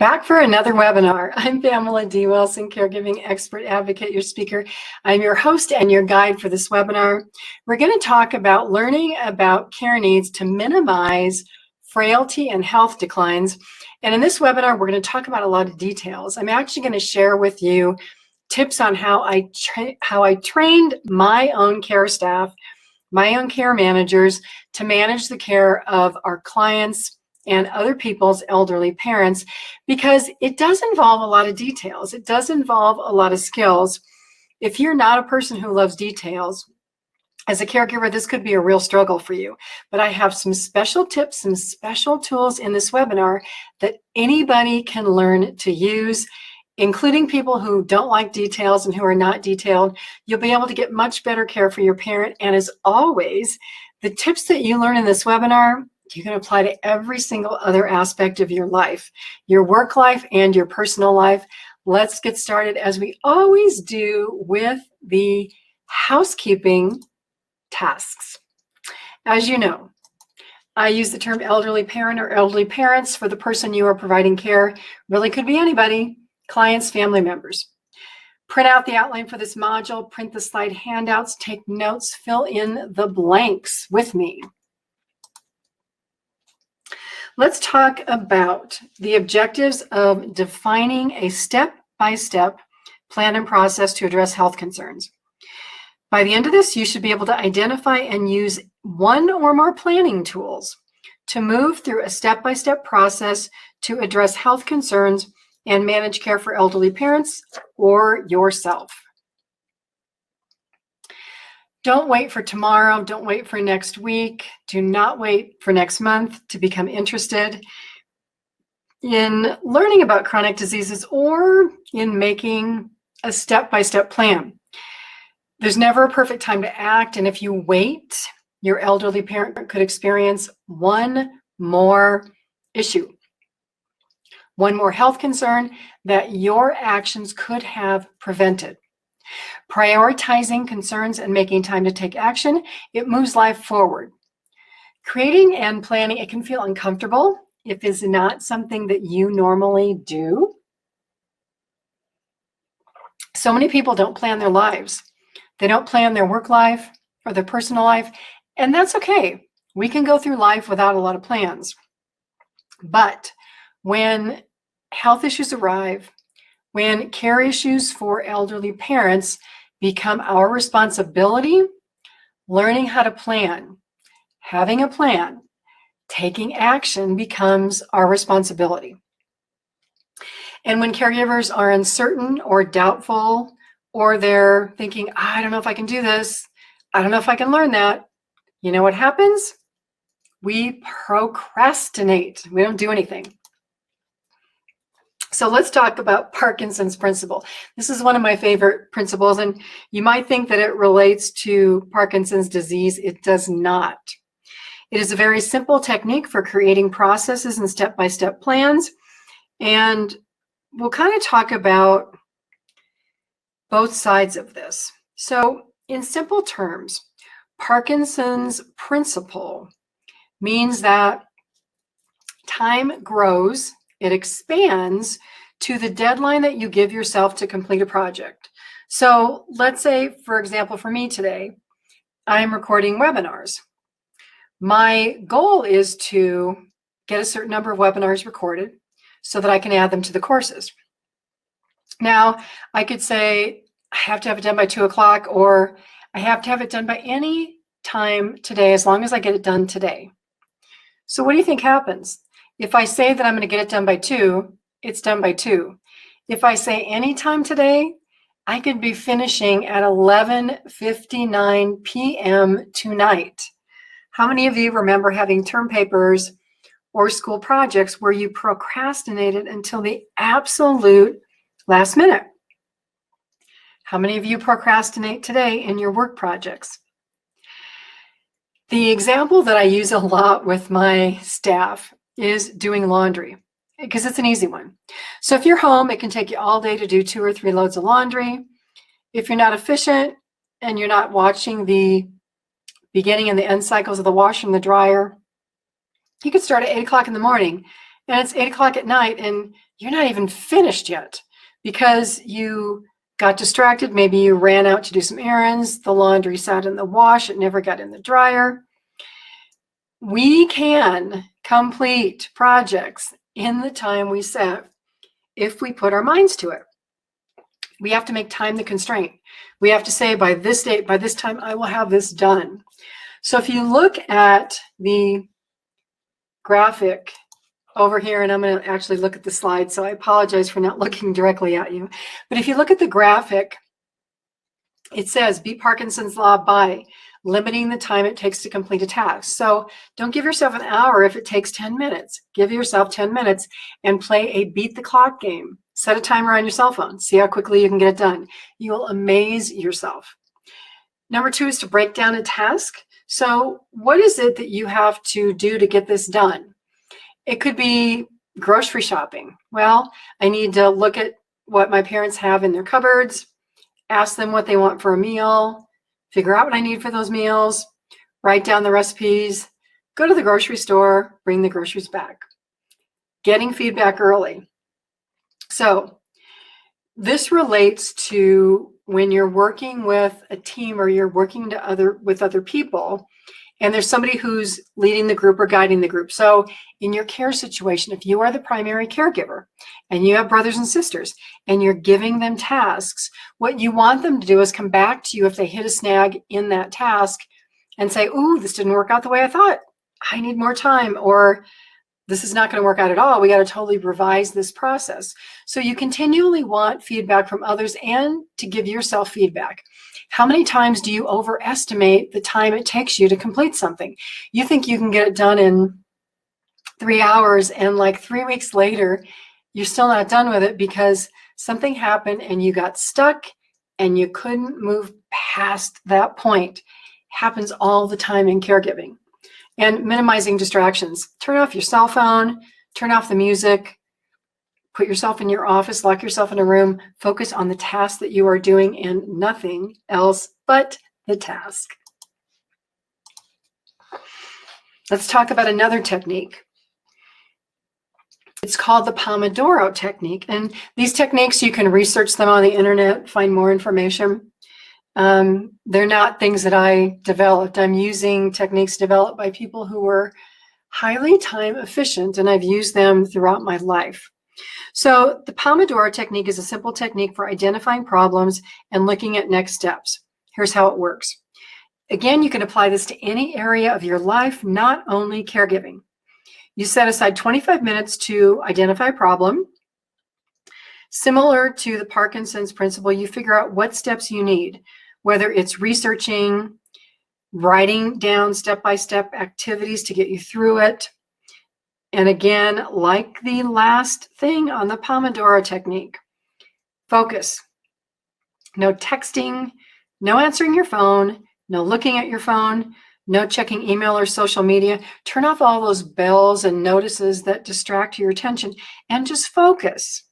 Back for another webinar. I'm Pamela D Wilson, caregiving expert advocate, your speaker. I'm your host and your guide for this webinar. We're going to talk about learning about care needs to minimize frailty and health declines. And in this webinar, we're going to talk about a lot of details. I'm actually going to share with you tips on how I trained my own care staff, my own care managers to manage the care of our clients and other people's elderly parents, because it does involve a lot of details. It does involve a lot of skills. If you're not a person who loves details, as a caregiver, this could be a real struggle for you. But I have some special tips, some special tools in this webinar that anybody can learn to use, including people who don't like details and who are not detailed. You'll be able to get much better care for your parent. And as always, the tips that you learn in this webinar, you can apply to every single other aspect of your life, your work life and your personal life. Let's get started, as we always do, with the housekeeping tasks. As you know, I use the term elderly parent or elderly parents for the person you are providing care. Really could be anybody, clients, family members. Print out the outline for this module, print the slide handouts, take notes, fill in the blanks with me. Let's talk about the objectives of defining a step-by-step plan and process to address health concerns. By the end of this, you should be able to identify and use one or more planning tools to move through a step-by-step process to address health concerns and manage care for elderly parents or yourself. Don't wait for tomorrow. Don't wait for next week. Do not wait for next month to become interested in learning about chronic diseases or in making a step-by-step plan. There's never a perfect time to act, and if you wait, your elderly parent could experience one more issue, one more health concern that your actions could have prevented. Prioritizing concerns and making time to take action, it moves life forward. Creating and planning, it can feel uncomfortable if it's not something that you normally do. So many people don't plan their lives. They don't plan their work life or their personal life, and that's okay. We can go through life without a lot of plans. But when health issues arrive, when care issues for elderly parents become our responsibility, learning how to plan, having a plan, taking action becomes our responsibility. And when caregivers are uncertain or doubtful, or they're thinking, I don't know if I can do this, I don't know if I can learn that, you know what happens? We procrastinate. We don't do anything. So let's talk about Parkinson's Principle. This is one of my favorite principles, and you might think that it relates to Parkinson's disease. It does not. It is a very simple technique for creating processes and step-by-step plans, and we'll kind of talk about both sides of this. So in simple terms, Parkinson's Principle means that time grows, it expands to the deadline that you give yourself to complete a project. So let's say, for example, for me today, I'm recording webinars. My goal is to get a certain number of webinars recorded so that I can add them to the courses. Now, I could say I have to have it done by 2 o'clock, or I have to have it done by any time today, as long as I get it done today. So what do you think happens? If I say that I'm going to get it done by 2, it's done by 2. If I say anytime today, I could be finishing at 11:59 p.m. tonight. How many of you remember having term papers or school projects where you procrastinated until the absolute last minute? How many of you procrastinate today in your work projects? The example that I use a lot with my staff is doing laundry, because it's an easy one. So if you're home, it can take you all day to do 2 or 3 loads of laundry. If you're not efficient and you're not watching the beginning and the end cycles of the washer and the dryer, you could start at 8 o'clock in the morning and it's 8 o'clock at night and you're not even finished yet because you got distracted. Maybe you ran out to do some errands. The laundry sat in the wash. It never got in the dryer. We can complete projects in the time we set if we put our minds to it. We have to make time the constraint. We have to say, by this date, by this time, I will have this done. So if you look at the graphic over here, and I'm going to actually look at the slide, so I apologize for not looking directly at you. But if you look at the graphic, it says, beat Parkinson's law by limiting the time it takes to complete a task. So don't give yourself an hour if it takes 10 minutes. Give yourself 10 minutes and play a beat the clock game. Set a timer on your cell phone. See how quickly you can get it done. You will amaze yourself. Number 2 is to break down a task. So what is it that you have to do to get this done? It could be grocery shopping. Well, I need to look at what my parents have in their cupboards, ask them what they want for a meal, figure out what I need for those meals, write down the recipes, go to the grocery store, bring the groceries back. Getting feedback early. So this relates to when you're working with a team or you're working with other people, and there's somebody who's leading the group or guiding the group. So in your care situation, if you are the primary caregiver and you have brothers and sisters and you're giving them tasks, what you want them to do is come back to you if they hit a snag in that task and say, ooh, this didn't work out the way I thought. I need more time, or this is not going to work out at all. We got to totally revise this process. So you continually want feedback from others and to give yourself feedback. How many times do you overestimate the time it takes you to complete something? You think you can get it done in 3 hours, and like 3 weeks later, you're still not done with it because something happened and you got stuck and you couldn't move past that point. Happens all the time in caregiving. And minimizing distractions. Turn off your cell phone, turn off the music, put yourself in your office, lock yourself in a room, focus on the task that you are doing and nothing else but the task. Let's talk about another technique. It's called the Pomodoro Technique. And these techniques, you can research them on the internet, find more information. They're not things that I developed. I'm using techniques developed by people who were highly time efficient, and I've used them throughout my life. So the Pomodoro Technique is a simple technique for identifying problems and looking at next steps. Here's how it works. Again, you can apply this to any area of your life, not only caregiving. You set aside 25 minutes to identify a problem. Similar to the Parkinson's Principle, you figure out what steps you need, whether it's researching, writing down step-by-step activities to get you through it. And again, like the last thing on the Pomodoro Technique, focus. No texting, no answering your phone, no looking at your phone, no checking email or social media. Turn off all those bells and notices that distract your attention and just focus.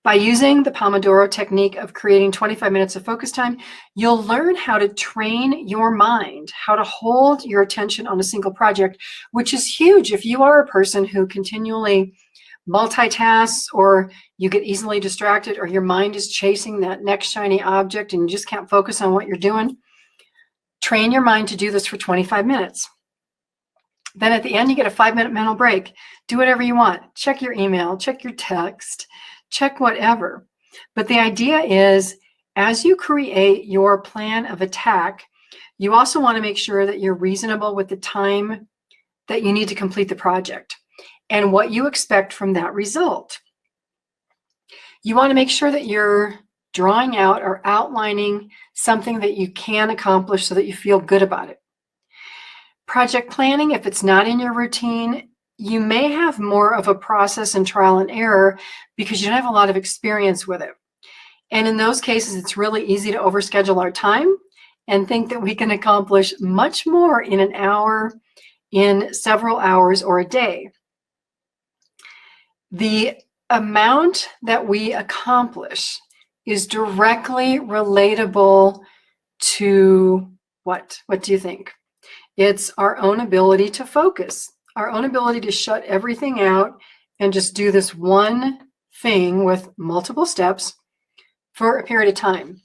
By using the Pomodoro Technique of creating 25 minutes of focus time, you'll learn how to train your mind, how to hold your attention on a single project, which is huge if you are a person who continually multitasks, or you get easily distracted, or your mind is chasing that next shiny object and you just can't focus on what you're doing. Train your mind to do this for 25 minutes. Then at the end, you get a 5-minute mental break. Do whatever you want. Check your email, check your text, check whatever. But the idea is, as you create your plan of attack, you also want to make sure that you're reasonable with the time that you need to complete the project and what you expect from that result. You want to make sure that you're drawing out or outlining something that you can accomplish so that you feel good about it. Project planning, if it's not in your routine, you may have more of a process and trial and error because you don't have a lot of experience with it. And in those cases, it's really easy to overschedule our time and think that we can accomplish much more in an hour, in several hours, or a day. The amount that we accomplish is directly relatable to what? What do you think? It's our own ability to focus, our own ability to shut everything out and just do this one thing with multiple steps for a period of time.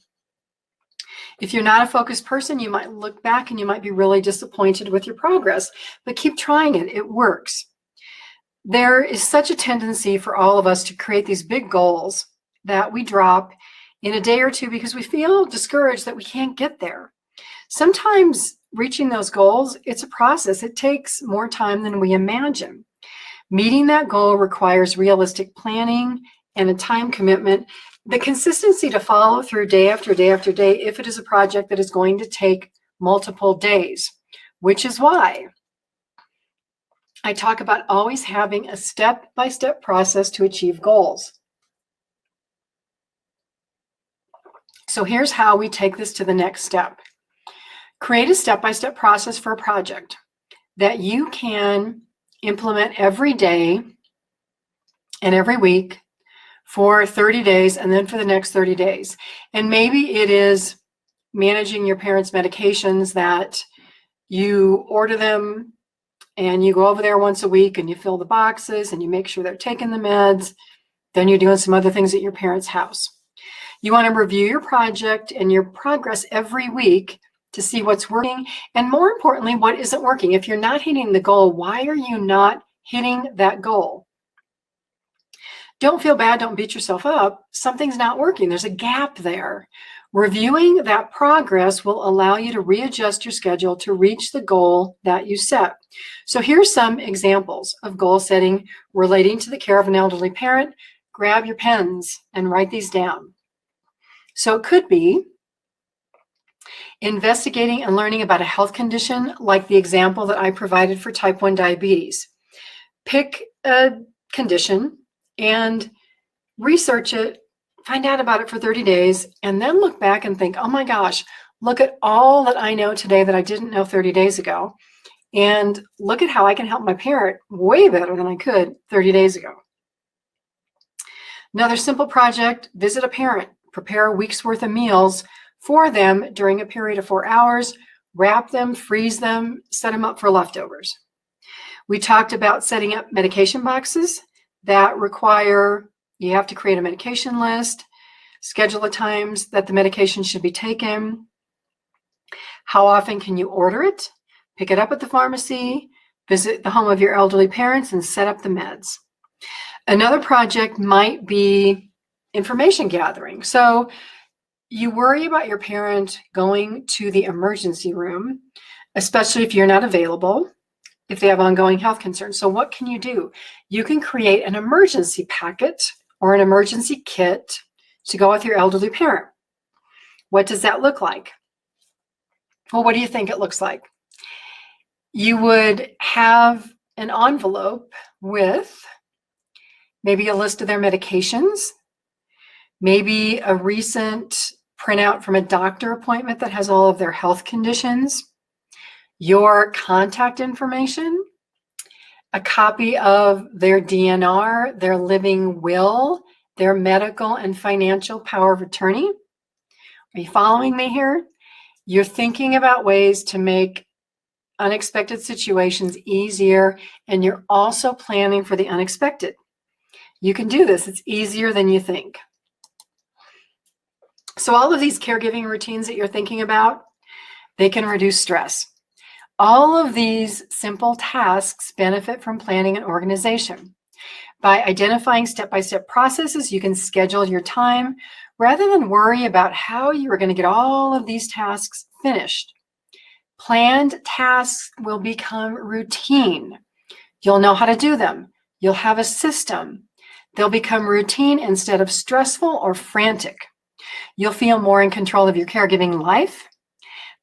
If you're not a focused person, you might look back and you might be really disappointed with your progress, but keep trying it. It works. There is such a tendency for all of us to create these big goals that we drop in a day or two because we feel discouraged that we can't get there. Sometimes reaching those goals, it's a process. It takes more time than we imagine. Meeting that goal requires realistic planning and a time commitment, the consistency to follow through day after day after day if it is a project that is going to take multiple days, which is why I talk about always having a step-by-step process to achieve goals. So here's how we take this to the next step. Create a step-by-step process for a project that you can implement every day and every week for 30 days and then for the next 30 days. And maybe it is managing your parents' medications that you order them and you go over there once a week and you fill the boxes and you make sure they're taking the meds. Then you're doing some other things at your parents' house. You want to review your project and your progress every week to see what's working and, more importantly, what isn't working. If you're not hitting the goal, why are you not hitting that goal? Don't feel bad. Don't beat yourself up. Something's not working. There's a gap there. Reviewing that progress will allow you to readjust your schedule to reach the goal that you set. So here's some examples of goal setting relating to the care of an elderly parent. Grab your pens and write these down. So it could be investigating and learning about a health condition, like the example that I provided for type 1 diabetes. Pick a condition and research it, find out about it for 30 days, and then look back and think, oh my gosh, look at all that I know today that I didn't know 30 days ago. And look at how I can help my parent way better than I could 30 days ago. Another simple project, visit a parent, prepare a week's worth of meals for them during a period of 4 hours, wrap them, freeze them, set them up for leftovers. We talked about setting up medication boxes that require, you have to create a medication list, schedule the times that the medication should be taken, how often can you order it, pick it up at the pharmacy, visit the home of your elderly parents, and set up the meds. Another project might be information gathering. So you worry about your parent going to the emergency room, especially if you're not available, if they have ongoing health concerns. So what can you do? You can create an emergency packet or an emergency kit to go with your elderly parent. What does that look like? Well, what do you think it looks like? You would have an envelope with maybe a list of their medications, maybe a recent printout from a doctor appointment that has all of their health conditions, your contact information, a copy of their DNR, their living will, their medical and financial power of attorney. Are you following me here? You're thinking about ways to make unexpected situations easier, and you're also planning for the unexpected. You can do this. It's easier than you think. So all of these caregiving routines that you're thinking about, they can reduce stress. All of these simple tasks benefit from planning and organization. By identifying step-by-step processes, you can schedule your time rather than worry about how you are going to get all of these tasks finished. Planned tasks will become routine. You'll know how to do them. You'll have a system. They'll become routine instead of stressful or frantic. You'll feel more in control of your caregiving life.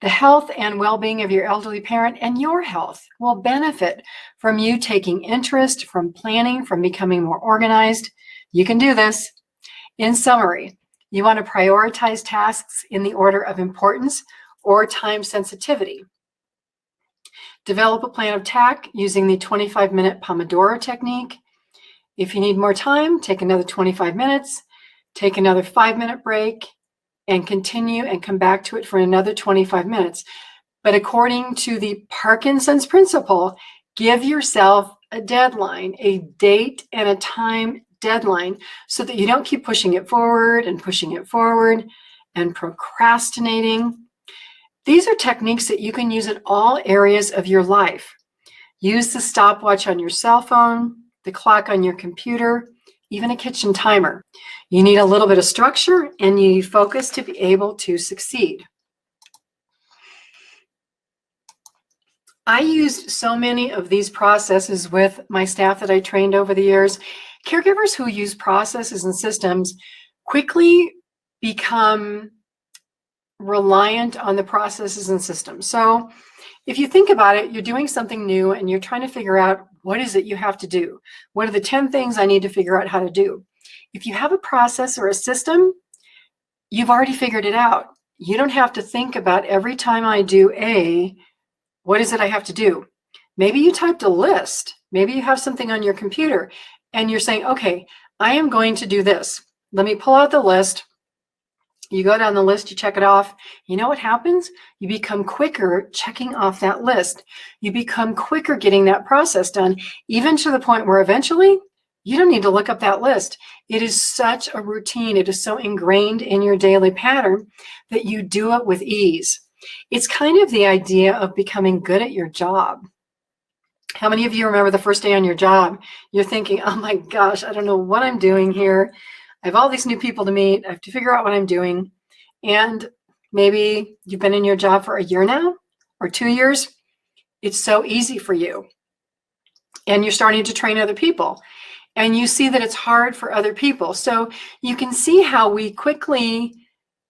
The health and well-being of your elderly parent and your health will benefit from you taking interest, from planning, from becoming more organized. You can do this. In summary, you want to prioritize tasks in the order of importance or time sensitivity. Develop a plan of attack using the 25-minute Pomodoro Technique. If you need more time, take another 25 minutes, take another 5-minute break, and continue and come back to it for another 25 minutes. But according to the Parkinsons Principle, give yourself a deadline, a date and a time deadline, so that you don't keep pushing it forward and procrastinating. These are techniques that you can use in all areas of your life. Use the stopwatch on your cell phone, the clock on your computer, even a kitchen timer. You need a little bit of structure and you need focus to be able to succeed. I used so many of these processes with my staff that I trained over the years. Caregivers who use processes and systems quickly become reliant on the processes and systems. So if you think about it, you're doing something new and you're trying to figure out, what is it you have to do? What are the 10 things I need to figure out how to do? If you have a process or a system, you've already figured it out. You don't have to think about every time I do A, what is it I have to do? Maybe you typed a list. Maybe you have something on your computer and you're saying, okay, I am going to do this. Let me pull out the list. You go down the list, you check it off. You know what happens? You become quicker checking off that list. You become quicker getting that process done, even to the point where eventually you don't need to look up that list. It is such a routine. It is so ingrained in your daily pattern that you do it with ease. It's kind of the idea of becoming good at your job. How many of you remember the first day on your job? You're thinking, oh my gosh, I don't know what I'm doing here. I have all these new people to meet. I have to figure out what I'm doing. And maybe you've been in your job for a year now or 2 years. It's so easy for you. And you're starting to train other people. And you see that it's hard for other people. So you can see how we quickly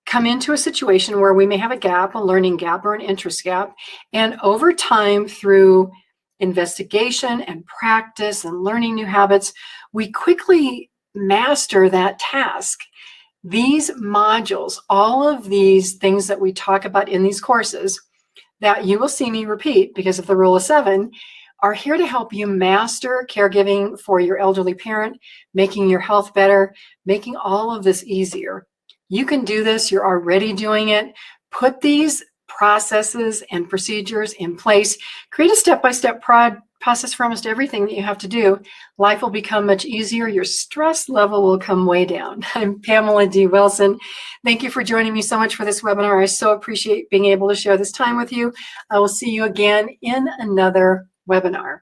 come into a situation where we may have a gap, a learning gap or an interest gap. And over time, through investigation and practice and learning new habits, we quickly master that task. These modules, all of these things that we talk about in these courses that you will see me repeat because of the rule of 7, are here to help you master caregiving for your elderly parent, making your health better, making all of this easier. You can do this. You're already doing it. Put these processes and procedures in place. Create a step-by-step process for almost everything that you have to do. Life will become much easier. Your stress level will come way down. I'm Pamela D Wilson. Thank you for joining me so much for this webinar. I so appreciate being able to share this time with you. I will see you again in another webinar.